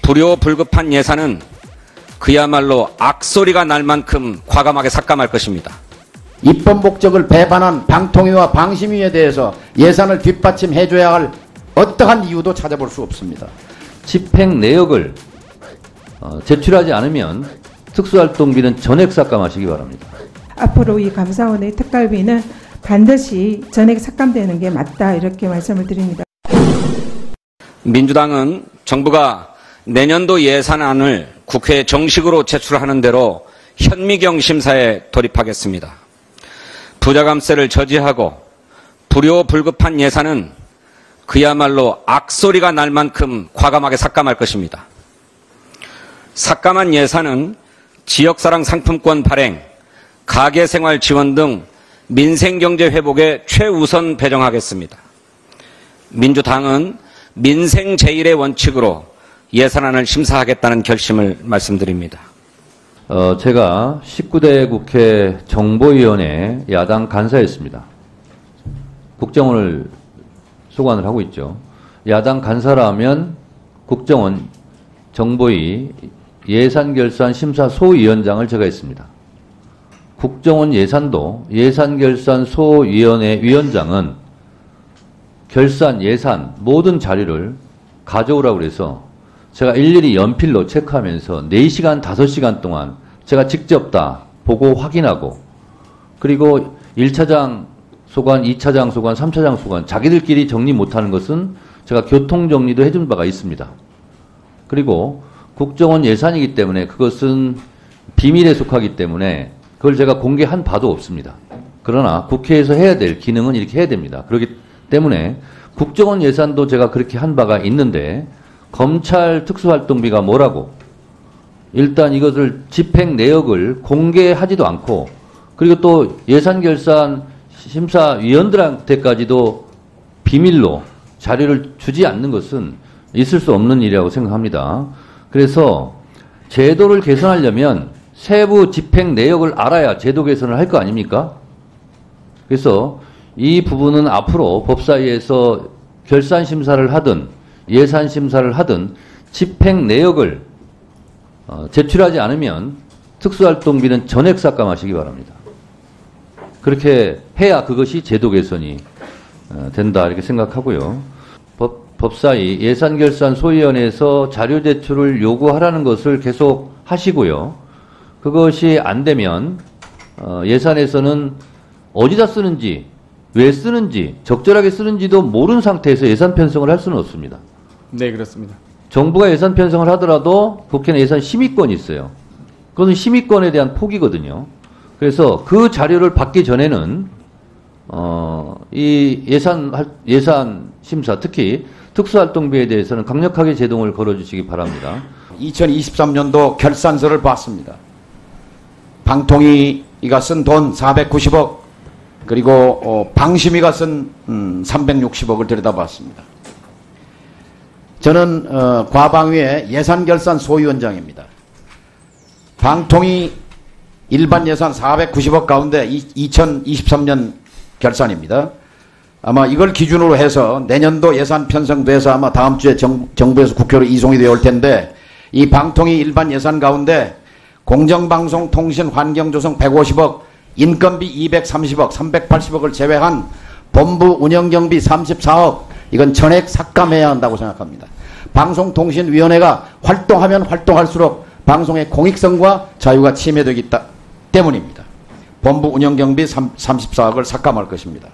불효불급한 예산은 그야말로 악소리가 날 만큼 과감하게 삭감할 것입니다. 입법 목적을 배반한 방통위와 방심위에 대해서 예산을 뒷받침해줘야 할 어떠한 이유도 찾아볼 수 없습니다. 집행 내역을 제출하지 않으면 특수활동비는 전액 삭감하시기 바랍니다. 앞으로 이 감사원의 특갈비는 반드시 전액 삭감되는 게 맞다, 이렇게 말씀을 드립니다. 민주당은 정부가 내년도 예산안을 국회에 정식으로 제출하는 대로 현미경 심사에 돌입하겠습니다. 부자감세를 저지하고 불효불급한 예산은 그야말로 악소리가 날 만큼 과감하게 삭감할 것입니다. 삭감한 예산은 지역사랑 상품권 발행, 가계생활 지원 등 민생경제 회복에 최우선 배정하겠습니다. 민주당은 민생 제일의 원칙으로 예산안을 심사하겠다는 결심을 말씀드립니다. 제가 19대 국회 정보위원회 야당 간사였습니다. 국정원을 소관을 하고 있죠. 야당 간사라면 국정원, 정보위, 예산결산심사소위원장을 제가 했습니다. 국정원 예산도 예산결산소위원회 위원장은 결산, 예산 모든 자료를 가져오라고 그래서 제가 일일이 연필로 체크하면서 4시간, 5시간 동안 제가 직접 다 보고 확인하고, 그리고 1차장 소관, 2차장 소관, 3차장 소관 자기들끼리 정리 못하는 것은 제가 교통정리도 해준 바가 있습니다. 그리고 국정원 예산이기 때문에 그것은 비밀에 속하기 때문에 그걸 제가 공개한 바도 없습니다. 그러나 국회에서 해야 될 기능은 이렇게 해야 됩니다. 그렇기 때문에 국정원 예산도 제가 그렇게 한 바가 있는데 검찰 특수활동비가 뭐라고 일단 이것을 집행 내역을 공개하지도 않고, 그리고 또 예산결산 심사위원들한테까지도 비밀로 자료를 주지 않는 것은 있을 수 없는 일이라고 생각합니다. 그래서 제도를 개선하려면 세부 집행 내역을 알아야 제도 개선을 할 거 아닙니까? 그래서 이 부분은 앞으로 법사위에서 결산 심사를 하든 예산 심사를 하든 집행 내역을 제출하지 않으면 특수활동비는 전액 삭감하시기 바랍니다. 그렇게 해야 그것이 제도 개선이 된다, 이렇게 생각하고요. 법사위 예산결산소위원회에서 자료 제출을 요구하라는 것을 계속 하시고요. 그것이 안 되면 예산에서는 어디다 쓰는지, 왜 쓰는지, 적절하게 쓰는지도 모르는 상태에서 예산 편성을 할 수는 없습니다. 네, 그렇습니다. 정부가 예산 편성을 하더라도 국회는 예산 심의권이 있어요. 그것은 심의권에 대한 포기거든요. 그래서 그 자료를 받기 전에는 이 예산 심사, 특히 특수활동비에 대해서는 강력하게 제동을 걸어주시기 바랍니다. 2023년도 결산서를 봤습니다. 방통위가 쓴 돈 490억, 그리고 방심위가 쓴 360억을 들여다봤습니다. 저는 과방위의 예산결산소위원장입니다. 방통위 일반 예산 490억 가운데 2023년 결산입니다. 아마 이걸 기준으로 해서 내년도 예산 편성돼서 아마 다음 주에 정부에서 국회로 이송이 되어 올 텐데, 이 방통위 일반 예산 가운데 공정방송 통신 환경조성 150억, 인건비 230억, 380억을 제외한 본부 운영경비 34억, 이건 전액 삭감해야 한다고 생각합니다. 방송통신위원회가 활동하면 활동할수록 방송의 공익성과 자유가 침해되기 때문입니다. 본부 운영경비 34억을 삭감할 것입니다.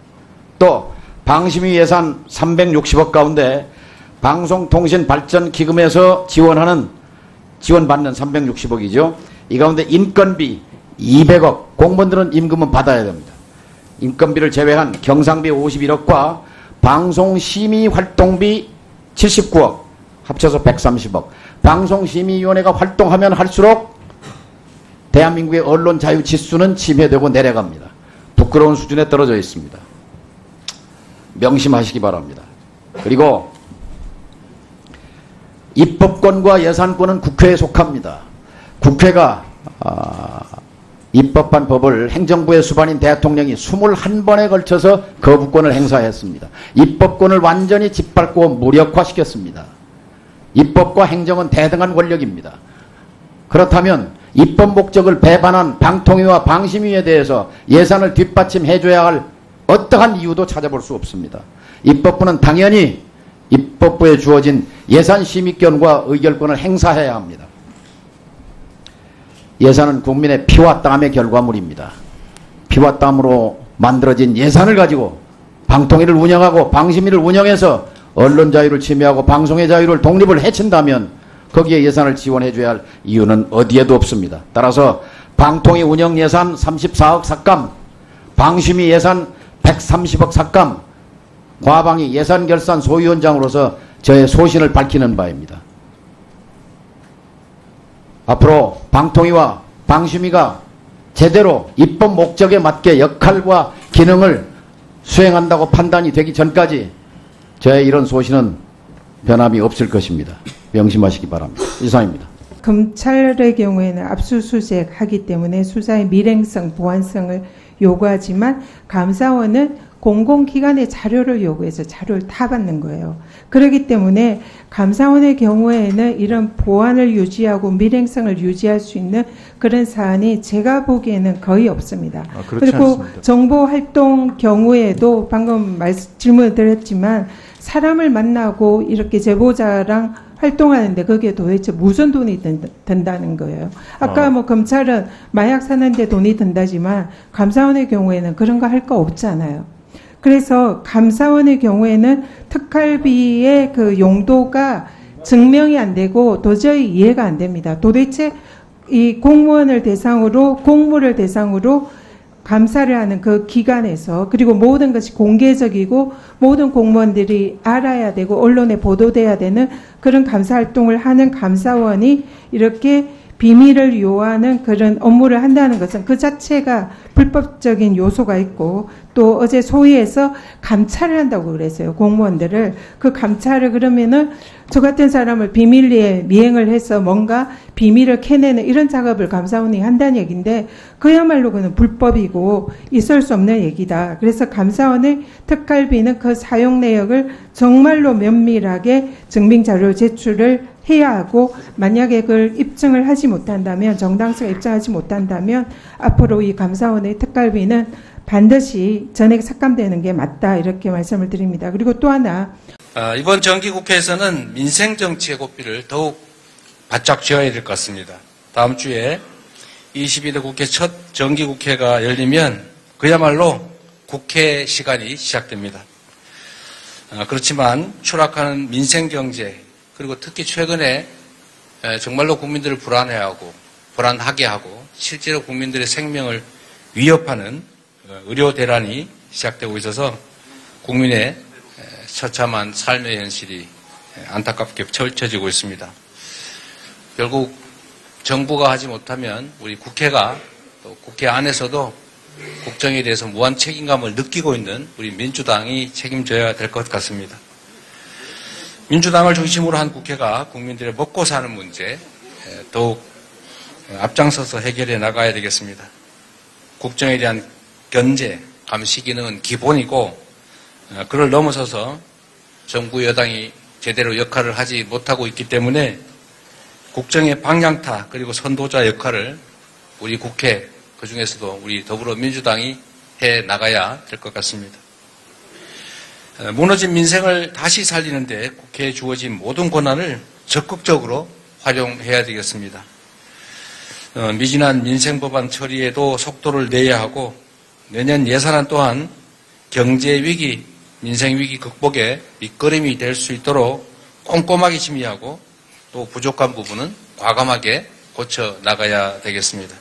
또 방심위 예산 360억 가운데 방송통신발전기금에서 지원받는 360억이죠. 이 가운데 인건비 200억, 공무원들은 임금은 받아야 됩니다. 인건비를 제외한 경상비 51억과 방송심의활동비 79억, 합쳐서 130억. 방송심의위원회가 활동하면 할수록 대한민국의 언론 자유 지수는 침해되고 내려갑니다. 부끄러운 수준에 떨어져 있습니다. 명심하시기 바랍니다. 그리고 입법권과 예산권은 국회에 속합니다. 국회가 입법한 법을 행정부의 수반인 대통령이 21번에 걸쳐서 거부권을 행사했습니다. 입법권을 완전히 짓밟고 무력화시켰습니다. 입법과 행정은 대등한 권력입니다. 그렇다면 입법 목적을 배반한 방통위와 방심위에 대해서 예산을 뒷받침해줘야 할 어떠한 이유도 찾아볼 수 없습니다. 입법부는 당연히 입법부에 주어진 예산 심의권과 의결권을 행사해야 합니다. 예산은 국민의 피와 땀의 결과물입니다. 피와 땀으로 만들어진 예산을 가지고 방통위를 운영하고 방심위를 운영해서 언론 자유를 침해하고 방송의 자유를 독립을 해친다면 거기에 예산을 지원해줘야 할 이유는 어디에도 없습니다. 따라서 방통위 운영 예산 34억 삭감, 방심위 예산 130억 삭감, 과방위 예산결산 소위원장으로서 저의 소신을 밝히는 바입니다. 앞으로 방통위와 방심위가 제대로 입법 목적에 맞게 역할과 기능을 수행한다고 판단이 되기 전까지 저의 이런 소신은 변함이 없을 것입니다. 명심하시기 바랍니다. 이상입니다. 검찰의 경우에는 압수수색하기 때문에 수사의 밀행성, 보안성을 요구하지만 감사원은 공공기관의 자료를 요구해서 자료를 다 받는 거예요. 그렇기 때문에 감사원의 경우에는 이런 보안을 유지하고 밀행성을 유지할 수 있는 그런 사안이 제가 보기에는 거의 없습니다. 그리고 않습니다. 정보활동 경우에도 방금 질문을 드렸지만 사람을 만나고 이렇게 제보자랑 활동하는데 거기에 도대체 무슨 돈이 든다는 거예요. 아까 뭐 검찰은 마약 사는데 돈이 든다지만 감사원의 경우에는 그런 거 할 거 없잖아요. 그래서 감사원의 경우에는 특활비의 그 용도가 증명이 안 되고 도저히 이해가 안 됩니다. 도대체 이 공무원을 대상으로 공무를 대상으로 감사를 하는 그 기관에서 그리고 모든 것이 공개적이고 모든 공무원들이 알아야 되고 언론에 보도돼야 되는 그런 감사 활동을 하는 감사원이 이렇게 비밀을 요하는 그런 업무를 한다는 것은 그 자체가 불법적인 요소가 있고 또 어제 소위에서 감찰을 한다고 그랬어요. 공무원들을. 그 감찰을 그러면은 저 같은 사람을 비밀리에 미행을 해서 뭔가 비밀을 캐내는 이런 작업을 감사원이 한다는 얘기인데 그야말로 그는 불법이고 있을 수 없는 얘기다. 그래서 감사원의 특활비는 그 사용 내역을 정말로 면밀하게 증빙자료 제출을 해야 하고 만약에 그걸 입증을 하지 못한다면 정당성을 입증하지 못한다면 앞으로 이 감사원의 특활비는 반드시 전액 삭감되는 게 맞다 이렇게 말씀을 드립니다. 그리고 또 하나 이번 정기국회에서는 민생정치의 고삐를 더욱 바짝 쥐어야 될 것 같습니다. 다음 주에 22대 국회 첫 정기국회가 열리면 그야말로 국회 시간이 시작됩니다. 그렇지만 추락하는 민생경제 그리고 특히 최근에 정말로 국민들을 불안하게 하고 실제로 국민들의 생명을 위협하는 의료 대란이 시작되고 있어서 국민의 처참한 삶의 현실이 안타깝게 펼쳐지고 있습니다. 결국 정부가 하지 못하면 우리 국회가 또 국회 안에서도 국정에 대해서 무한 책임감을 느끼고 있는 우리 민주당이 책임져야 될 것 같습니다. 민주당을 중심으로 한 국회가 국민들의 먹고 사는 문제 더욱 앞장서서 해결해 나가야 되겠습니다. 국정에 대한 견제, 감시 기능은 기본이고 그를 넘어서서 정부 여당이 제대로 역할을 하지 못하고 있기 때문에 국정의 방향타 그리고 선도자 역할을 우리 국회 그중에서도 우리 더불어민주당이 해 나가야 될 것 같습니다. 무너진 민생을 다시 살리는데 국회에 주어진 모든 권한을 적극적으로 활용해야 되겠습니다. 미진한 민생법안 처리에도 속도를 내야 하고 내년 예산안 또한 경제위기, 민생위기 극복에 밑거름이 될 수 있도록 꼼꼼하게 심의하고 또 부족한 부분은 과감하게 고쳐 나가야 되겠습니다.